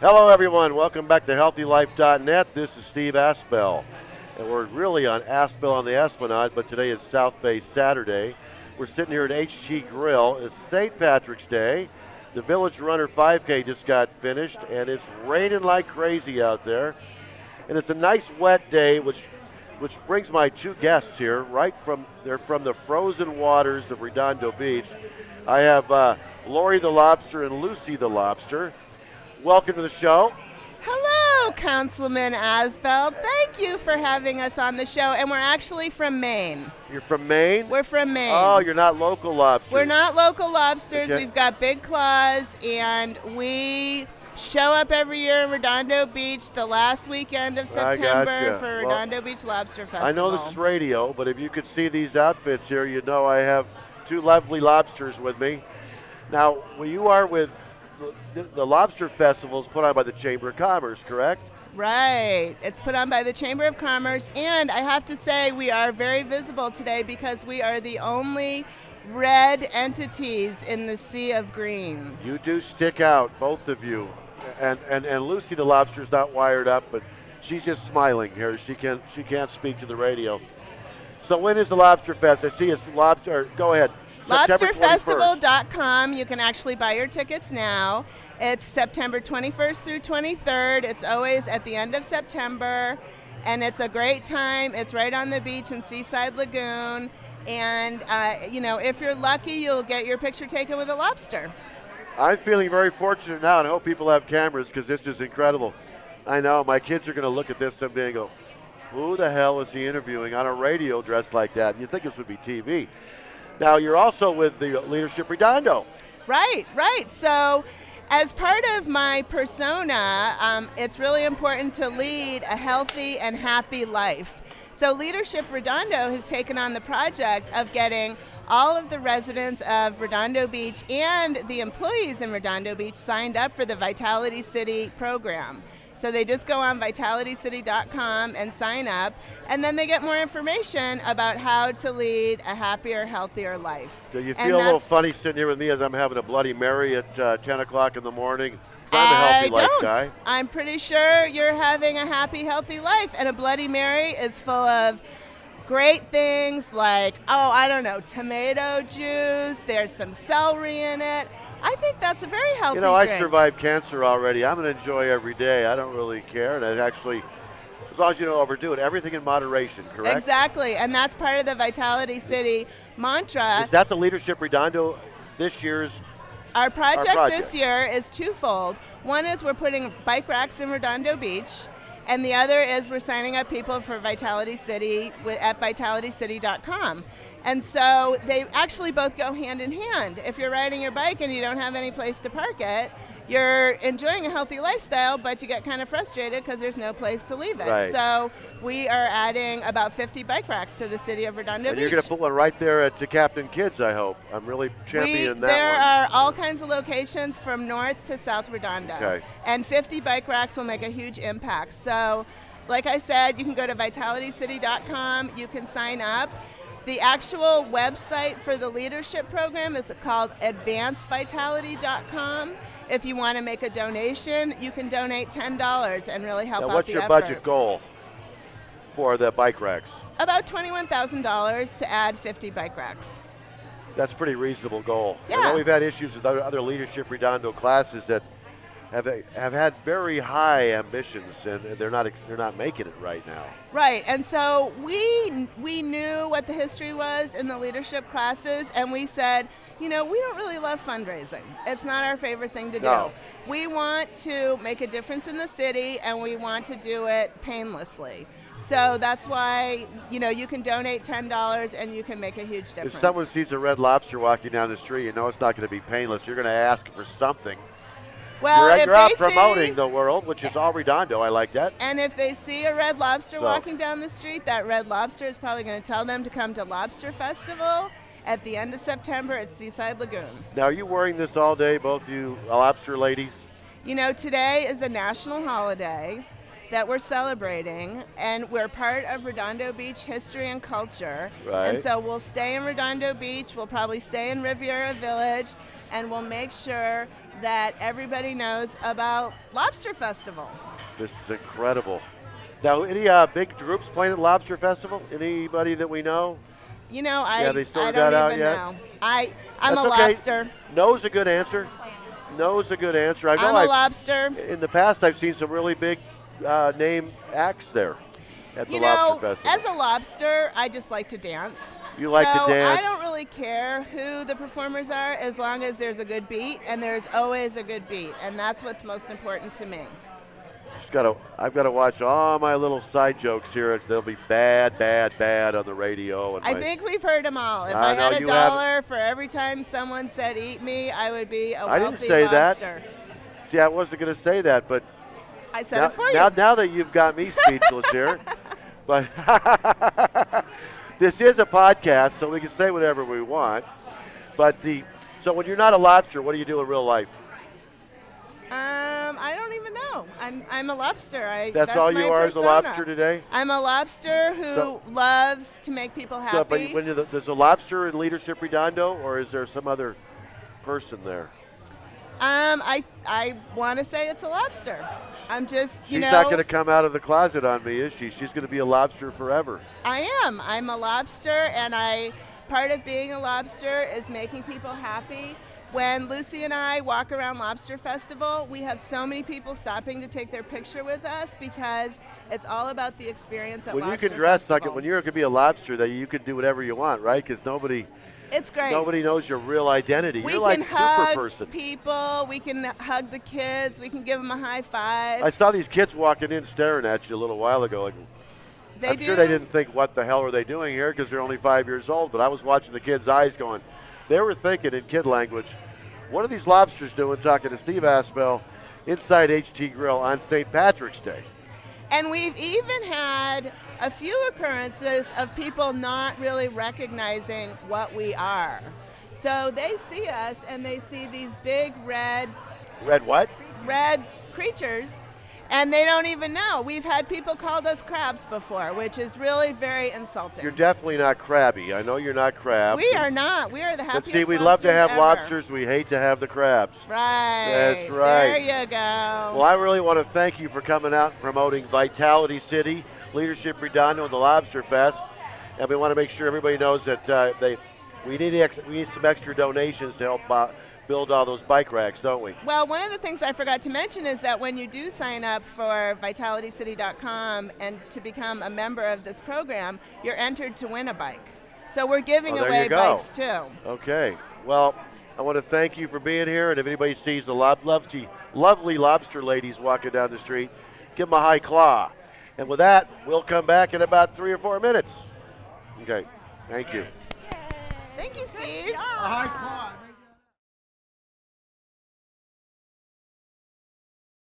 Hello, everyone. Welcome back to HealthyLife.net. This is Steve Aspel, and we're really on Aspel on the Esplanade, but today is South Bay Saturday. We're sitting here at HT Grill. It's St. Patrick's Day. The Village Runner 5K just got finished, and it's raining like crazy out there. And it's a nice wet day, which brings my two guests here they're from the frozen waters of Redondo Beach. I have Laurie the Lobster and Lucy the Lobster. Welcome to the show. Hello, Councilman Aspel. Thank you for having us on the show. And we're actually from Maine. You're from Maine? We're from Maine. Oh, you're not local lobsters. We're not local lobsters. Okay. We've got big claws, and we show up every year in Redondo Beach the last weekend of September gotcha. for Redondo Beach Lobster Festival. I know this is radio, but if you could see these outfits here, you know I have two lovely lobsters with me. Now, you are with the Lobster Festival is put on by the Chamber of Commerce, correct? Right. It's put on by the Chamber of Commerce, and I have to say we are very visible today because we are the only red entities in the sea of green. You do stick out, both of you. And Lucy the Lobster's not wired up, but she's just smiling here. She can't speak to the radio. So when is the Lobster Fest? I see it's Lobster. Go ahead. LobsterFestival.com. You can actually buy your tickets now. It's September 21st through 23rd. It's always at the end of September, and it's a great time. It's right on the beach in Seaside Lagoon, and if you're lucky, you'll get your picture taken with a lobster. I'm feeling very fortunate now, and I hope people have cameras because this is incredible. I know my kids are going to look at this someday and go, "Who the hell is he interviewing on a radio dressed like that?" And you think this would be TV. Now, you're also with the Leadership Redondo. Right. So as part of my persona, it's really important to lead a healthy and happy life. So Leadership Redondo has taken on the project of getting all of the residents of Redondo Beach and the employees in Redondo Beach signed up for the Vitality City program. So they just go on vitalitycity.com and sign up, and then they get more information about how to lead a happier, healthier life. Do you feel a little funny sitting here with me as I'm having a Bloody Mary at 10 o'clock in the morning? I'm a healthy life guy. I'm pretty sure you're having a happy, healthy life, and a Bloody Mary is full of great things like, tomato juice, there's some celery in it. I think that's a very healthy drink. I survived cancer already. I'm going to enjoy every day. I don't really care. And actually, as long as you don't overdo it, everything in moderation, correct? Exactly. And that's part of the Vitality City mantra. Is that the Leadership Redondo this year's? Our project this year is twofold. One is we're putting bike racks in Redondo Beach, and the other is we're signing up people for Vitality City at vitalitycity.com. And so they actually both go hand in hand. If you're riding your bike and you don't have any place to park it, you're enjoying a healthy lifestyle, but you get kind of frustrated because there's no place to leave it. Right. So we are adding about 50 bike racks to the city of Redondo And Beach. you're going to put one right there at Captain Kidd's, I hope. I'm really championing that There one. are all kinds of locations from north to south Redondo. Okay. And 50 bike racks will make a huge impact. So, like I said, you can go to vitalitycity.com. You can sign up. The actual website for the leadership program is called advancevitality.com. If you want to make a donation, you can donate $10 and really help out the effort. What's your budget goal for the bike racks? About $21,000 to add 50 bike racks. That's a pretty reasonable goal. Yeah. I know we've had issues with other Leadership Redondo classes that have had very high ambitions, and they're not making it right now. Right, and so we knew what the history was in the leadership classes, and we said, we don't really love fundraising. It's not our favorite thing to do. No. We want to make a difference in the city, and we want to do it painlessly. So that's why, you can donate $10 and you can make a huge difference. If someone sees a red lobster walking down the street, it's not going to be painless. You're going to ask for something. Well, you're out promoting the world, which is all Redondo. I like that. And if they see a red lobster walking down the street, that red lobster is probably going to tell them to come to Lobster Festival at the end of September at Seaside Lagoon. Now, are you wearing this all day, both you lobster ladies? Today is a national holiday. that we're celebrating, and we're part of Redondo Beach history and culture. Right. And so we'll stay in Redondo Beach, we'll probably stay in Riviera Village, and we'll make sure that everybody knows about Lobster Festival. This is incredible. Now, any big groups playing at Lobster Festival? Anybody that we know? You know, they still I got don't out even yet? know. I'm That's a okay. lobster. No's a good answer. No's a good answer. I know I'm a lobster. in the past, I've seen some really big name acts there at the You Lobster know, Festival. as a lobster, I just like to dance. You like to dance? I don't really care who the performers are as long as there's a good beat, and there's always a good beat, and that's what's most important to me. I've got to watch all my little side jokes here. They'll be bad on the radio. And I think we've heard them all. If I I know had a you dollar for every time someone said "eat me," I would be a I wealthy didn't say lobster. that. See, I wasn't going to say that, but I said it for you. now that you've got me speechless here, but this is a podcast, so we can say whatever we want. But so when you're not a lobster, what do you do in real life? I don't even know. I'm a lobster. That's all you are as a lobster today? I'm a lobster who loves to make people happy. So, but there's a lobster in Leadership Redondo, or is there some other person there? I want to say it's a lobster. I'm just, She's not going to come out of the closet on me, is she? She's going to be a lobster forever. I am. I'm a lobster, and part of being a lobster is making people happy. When Lucy and I walk around Lobster Festival, we have so many people stopping to take their picture with us because it's all about the experience at when Lobster you can dress Festival. like it, when you're going to be a lobster, that you can do whatever you want, right? Because it's great. Nobody knows your real identity. We You're like can super hug person. people. We can hug the kids. We can give them a high five. I saw these kids walking in staring at you a little while ago. I'm sure they didn't think, what the hell are they doing here, because they're only 5 years old. But I was watching the kids' eyes going, they were thinking in kid language, what are these lobsters doing talking to Steve Aspel inside HT Grill on St. Patrick's Day? And we've even had a few occurrences of people not really recognizing what we are. So they see us and they see these big red what? Red creatures, and they don't even know. We've had people called us crabs before, which is really very insulting. You're definitely not crabby. I know you're not crabs. We are not. We are the happiest. But see, we love to have ever. lobsters. We hate to have the crabs. Right. That's right. There you go. Well, I really want to thank you for coming out and promoting Vitality City, Leadership Redondo, and the Lobster Fest. And we want to make sure everybody knows that we need some extra donations to help build all those bike racks, don't we? Well, one of the things I forgot to mention is that when you do sign up for vitalitycity.com and to become a member of this program, you're entered to win a bike. So we're giving away bikes too. Okay. Well, I want to thank you for being here, and if anybody sees the lovely lobster ladies walking down the street, give them a high claw. And with that, we'll come back in about 3 or 4 minutes. Okay. Thank you. Thank you, Steve. A high claw.